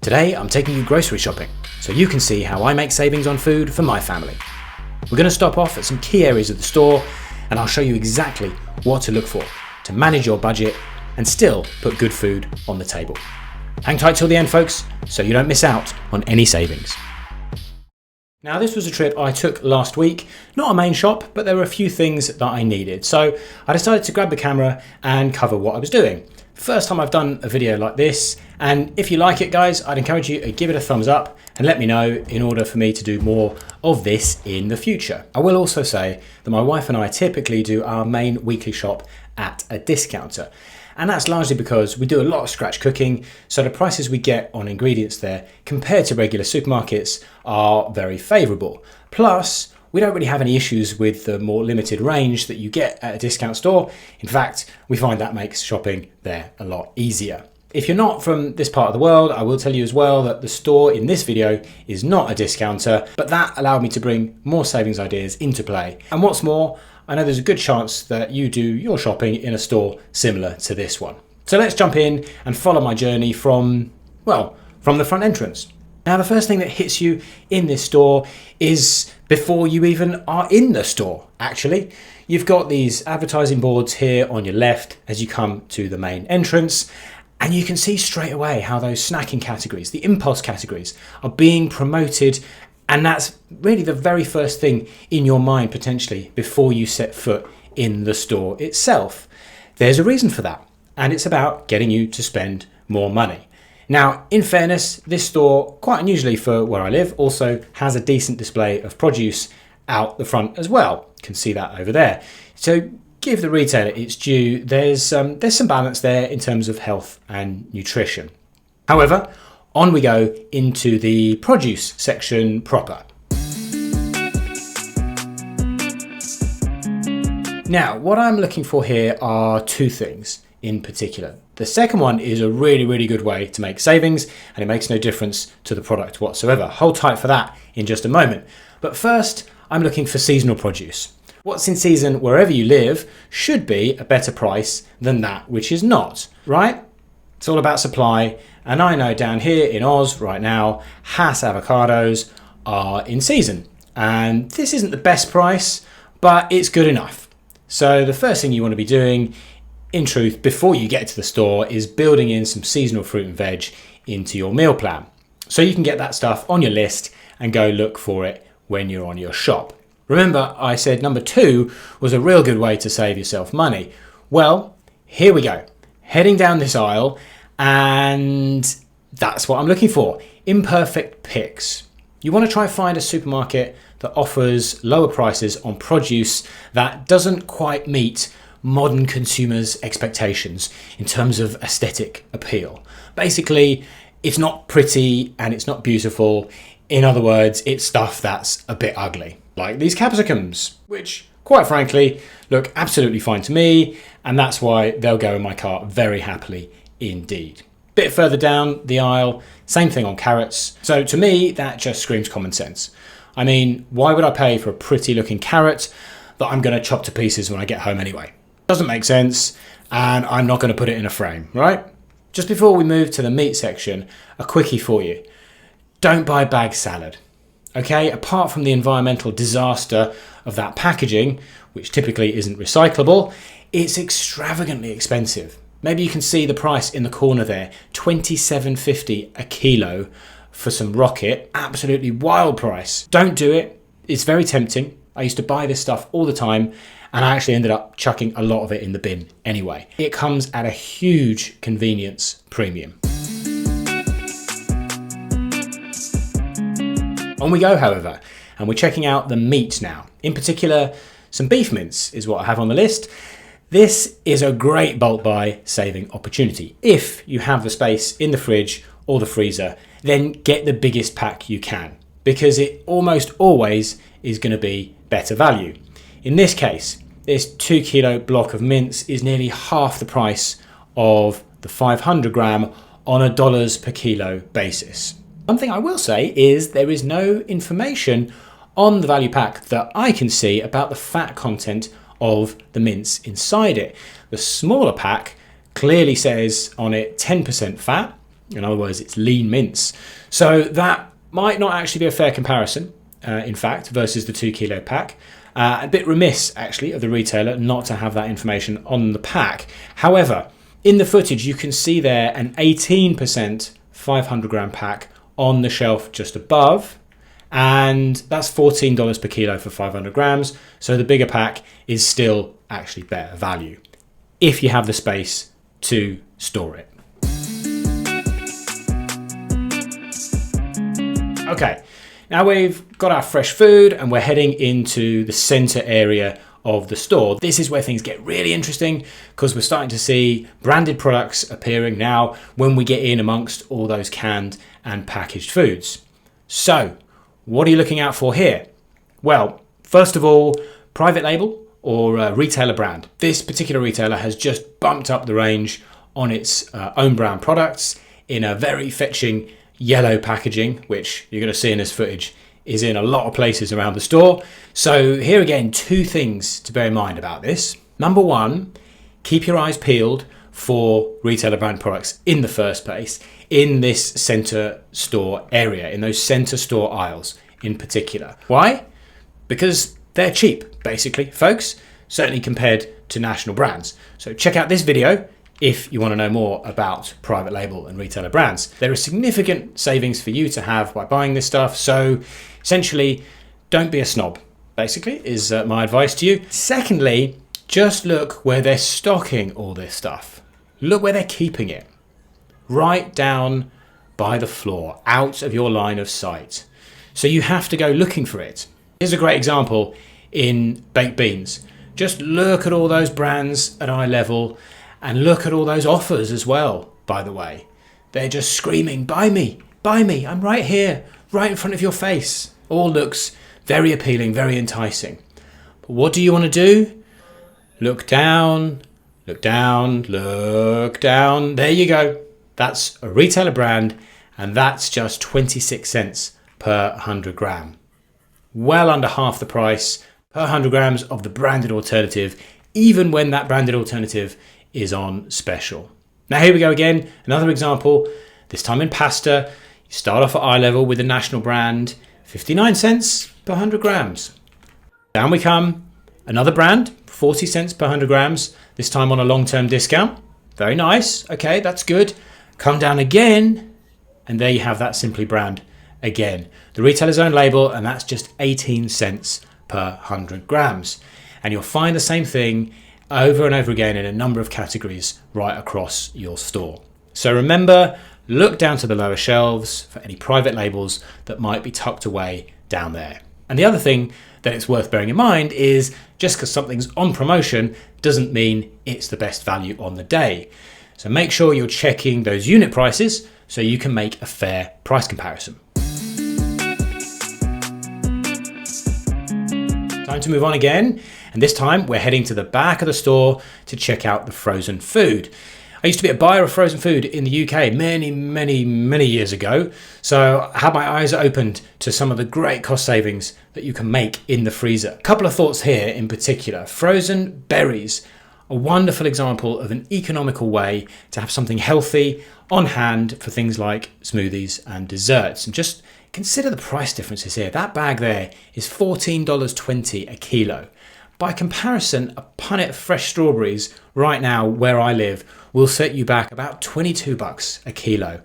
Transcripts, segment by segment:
Today I'm taking you grocery shopping so you can see how I make savings on food for my family. We're going to stop off at some key areas of the store and I'll show you exactly what to look for to manage your budget and still put good food on the table. Hang tight till the end, folks, so you don't miss out on any savings. Now, this was a trip I took last week, not a main shop, but there were a few things that I needed. So I decided to grab the camera and cover what I was doing. First time I've done a video like this, and if you like it, guys, I'd encourage you to give it a thumbs up and let me know in order for me to do more of this in the future. I will also say that my wife and I typically do our main weekly shop at a discounter. And that's largely because we do a lot of scratch cooking, so the prices we get on ingredients there compared to regular supermarkets are very favourable. Plus, we don't really have any issues with the more limited range that you get at a discount store. In fact, we find that makes shopping there a lot easier. If you're not from this part of the world, I will tell you as well that the store in this video is not a discounter, but that allowed me to bring more savings ideas into play. And what's more, I know there's a good chance that you do your shopping in a store similar to this one. So let's jump in and follow my journey from the front entrance. Now, the first thing that hits you in this store is before you even are in the store, actually. You've got these advertising boards here on your left as you come to the main entrance, and you can see straight away how those snacking categories, the impulse categories, are being promoted. And that's really the very first thing in your mind, potentially, before you set foot in the store itself. There's a reason for that, and it's about getting you to spend more money. Now, in fairness, this store, quite unusually for where I live, also has a decent display of produce out the front as well. You can see that over there. So give the retailer its due. There's some balance there in terms of health and nutrition. However, on we go into the produce section proper. Now, what I'm looking for here are two things in particular. The second one is a really, really good way to make savings, and it makes no difference to the product whatsoever. Hold tight for that in just a moment. But first, I'm looking for seasonal produce. What's in season wherever you live should be a better price than that which is not, right? It's all about supply. And I know down here in Oz right now, Hass avocados are in season. And this isn't the best price, but it's good enough. So the first thing you want to be doing, in truth, before you get to the store, is building in some seasonal fruit and veg into your meal plan. So you can get that stuff on your list and go look for it when you're on your shop. Remember, I said number 2 was a real good way to save yourself money. Well, here we go. Heading down this aisle, and that's what I'm looking for. Imperfect picks. You want to try and find a supermarket that offers lower prices on produce that doesn't quite meet modern consumers' expectations in terms of aesthetic appeal. Basically, it's not pretty and it's not beautiful. In other words, it's stuff that's a bit ugly. Like these capsicums, which quite frankly look absolutely fine to me, and that's why they'll go in my cart very happily indeed. Bit further down the aisle, same thing on carrots. So to me, that just screams common sense. I mean, why would I pay for a pretty looking carrot that I'm going to chop to pieces when I get home anyway? Doesn't make sense, and I'm not going to put it in a frame, right? Just before we move to the meat section, a quickie for you. Don't buy bag salad. Okay, apart from the environmental disaster of that packaging, which typically isn't recyclable, it's extravagantly expensive. Maybe you can see the price in the corner there, $27.50 a kilo for some rocket. Absolutely wild price. Don't do it. It's very tempting. I used to buy this stuff all the time, and I actually ended up chucking a lot of it in the bin anyway. It comes at a huge convenience premium. On we go, however, and we're checking out the meat now. In particular, some beef mince is what I have on the list. This is a great bulk buy saving opportunity. If you have the space in the fridge or the freezer, then get the biggest pack you can, because it almost always is going to be better value. In this case, this 2 kilo block of mince is nearly half the price of the 500 gram on a dollars per kilo basis. One thing I will say is there is no information on the value pack that I can see about the fat content of the mince inside it. The smaller pack clearly says on it 10% fat. In other words, it's lean mince. So that might not actually be a fair comparison, in fact, versus the 2 kilo pack. A bit remiss, actually, of the retailer not to have that information on the pack. However, in the footage, you can see there an 18% 500 gram pack on the shelf just above, and that's $14 per kilo for 500 grams. So the bigger pack is still actually better value if you have the space to store it. Okay, now we've got our fresh food and we're heading into the center area of the store. This is where things get really interesting because we're starting to see branded products appearing now when we get in amongst all those canned and packaged foods. So, what are you looking out for here? Well, first of all, private label or retailer brand. This particular retailer has just bumped up the range on its own brand products in a very fetching yellow packaging, which you're going to see in this footage is in a lot of places around the store. So here again, 2 things to bear in mind about this. Number 1, keep your eyes peeled for retailer brand products in the first place in this center store area, in those center store aisles in particular. Why? Because they're cheap, basically, folks, certainly compared to national brands. So check out this video if you want to know more about private label and retailer brands. There are significant savings for you to have by buying this stuff. So essentially, don't be a snob, basically, is my advice to you. Secondly, just look where they're stocking all this stuff. Look where they're keeping it. Right down by the floor, out of your line of sight. So you have to go looking for it. Here's a great example in baked beans. Just look at all those brands at eye level and look at all those offers as well, by the way. They're just screaming, buy me, I'm right here, right in front of your face. All looks very appealing, very enticing. But what do you want to do? Look down, look down, look down. There you go. That's a retailer brand, and that's just 26 cents per 100 gram. Well under half the price per 100 grams of the branded alternative, even when that branded alternative is on special. Now here we go again, another example, this time in pasta. You start off at eye level with the national brand, 59 cents per 100 grams. Down we come, another brand, 40 cents per 100 grams, this time on a long-term discount. Very nice, okay, that's good. Come down again, and there you have that Simply brand again. The retailer's own label, and that's just 18 cents per 100 grams. And you'll find the same thing over and over again in a number of categories right across your store. So remember, look down to the lower shelves for any private labels that might be tucked away down there. And the other thing that it's worth bearing in mind is just because something's on promotion doesn't mean it's the best value on the day. So make sure you're checking those unit prices so you can make a fair price comparison. Time to move on again, and this time we're heading to the back of the store to check out the frozen food. I used to be a buyer of frozen food in the UK many years ago, so I had my eyes opened to some of the great cost savings that you can make in the freezer. A couple of thoughts here in particular. Frozen berries, a wonderful example of an economical way to have something healthy on hand for things like smoothies and desserts. And just consider the price differences here. That bag there is $14.20 a kilo. By comparison, a punnet of fresh strawberries right now where I live will set you back about 22 bucks a kilo,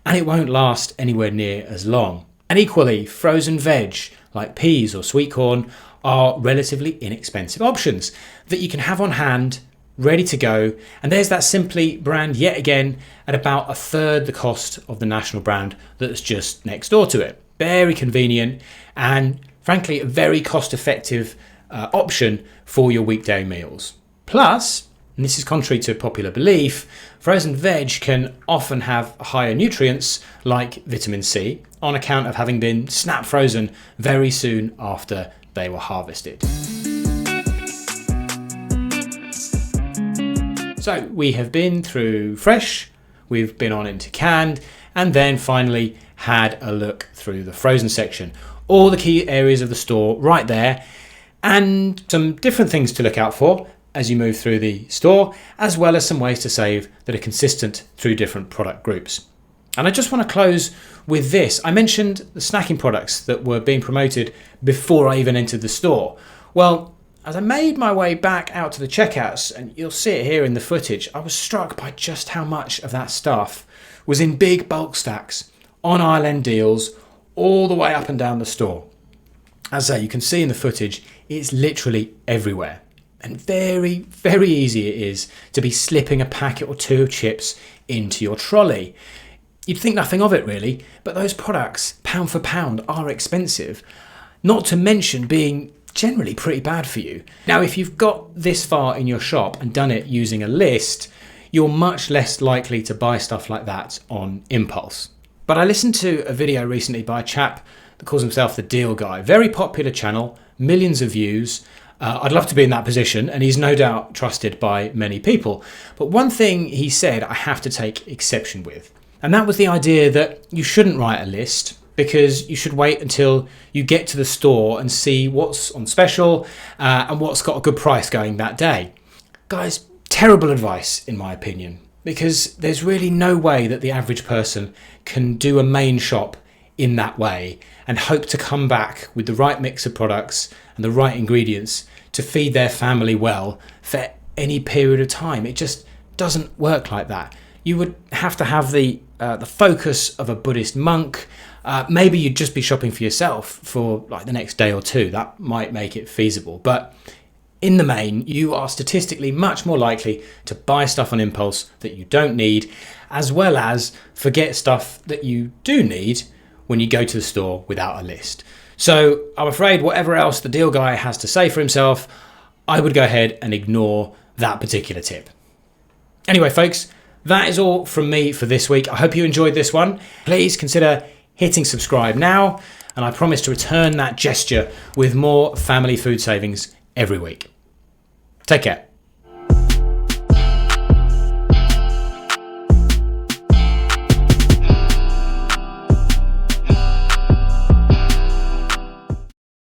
and it won't last anywhere near as long. And equally, frozen veg like peas or sweet corn are relatively inexpensive options that you can have on hand, ready to go. And there's that Simply brand yet again at about a third the cost of the national brand that's just next door to it. Very convenient and frankly a very cost-effective option for your weekday meals. Plus, and this is contrary to popular belief, frozen veg can often have higher nutrients like vitamin C on account of having been snap frozen very soon after they were harvested. So we have been through fresh, we've been on into canned, and then finally had a look through the frozen section. All the key areas of the store right there, and some different things to look out for as you move through the store, as well as some ways to save that are consistent through different product groups. And I just want to close with this. I mentioned the snacking products that were being promoted before I even entered the store. Well, as I made my way back out to the checkouts, and you'll see it here in the footage, I was struck by just how much of that stuff was in big bulk stacks, on aisle end deals, all the way up and down the store. As I say, you can see in the footage, it's literally everywhere. And very, very easy it is to be slipping a packet or two of chips into your trolley. You'd think nothing of it really, but those products, pound for pound, are expensive, not to mention being generally pretty bad for you. Now, if you've got this far in your shop and done it using a list, you're much less likely to buy stuff like that on impulse. But I listened to a video recently by a chap that calls himself the Deal Guy. Very popular channel, millions of views. I'd love to be in that position, and he's no doubt trusted by many people. But one thing he said I have to take exception with. And that was the idea that you shouldn't write a list because you should wait until you get to the store and see what's on special and what's got a good price going that day. Guys, terrible advice in my opinion, because there's really no way that the average person can do a main shop in that way and hope to come back with the right mix of products and the right ingredients to feed their family well for any period of time. It just doesn't work like that. You would have to have the focus of a Buddhist monk. Maybe you'd just be shopping for yourself for like the next day or two. That might make it feasible. But in the main, you are statistically much more likely to buy stuff on impulse that you don't need, as well as forget stuff that you do need when you go to the store without a list. So I'm afraid whatever else the Deal Guy has to say for himself, I would go ahead and ignore that particular tip. Anyway, folks, that is all from me for this week. I hope you enjoyed this one. Please consider hitting subscribe now, and I promise to return that gesture with more family food savings every week. Take care.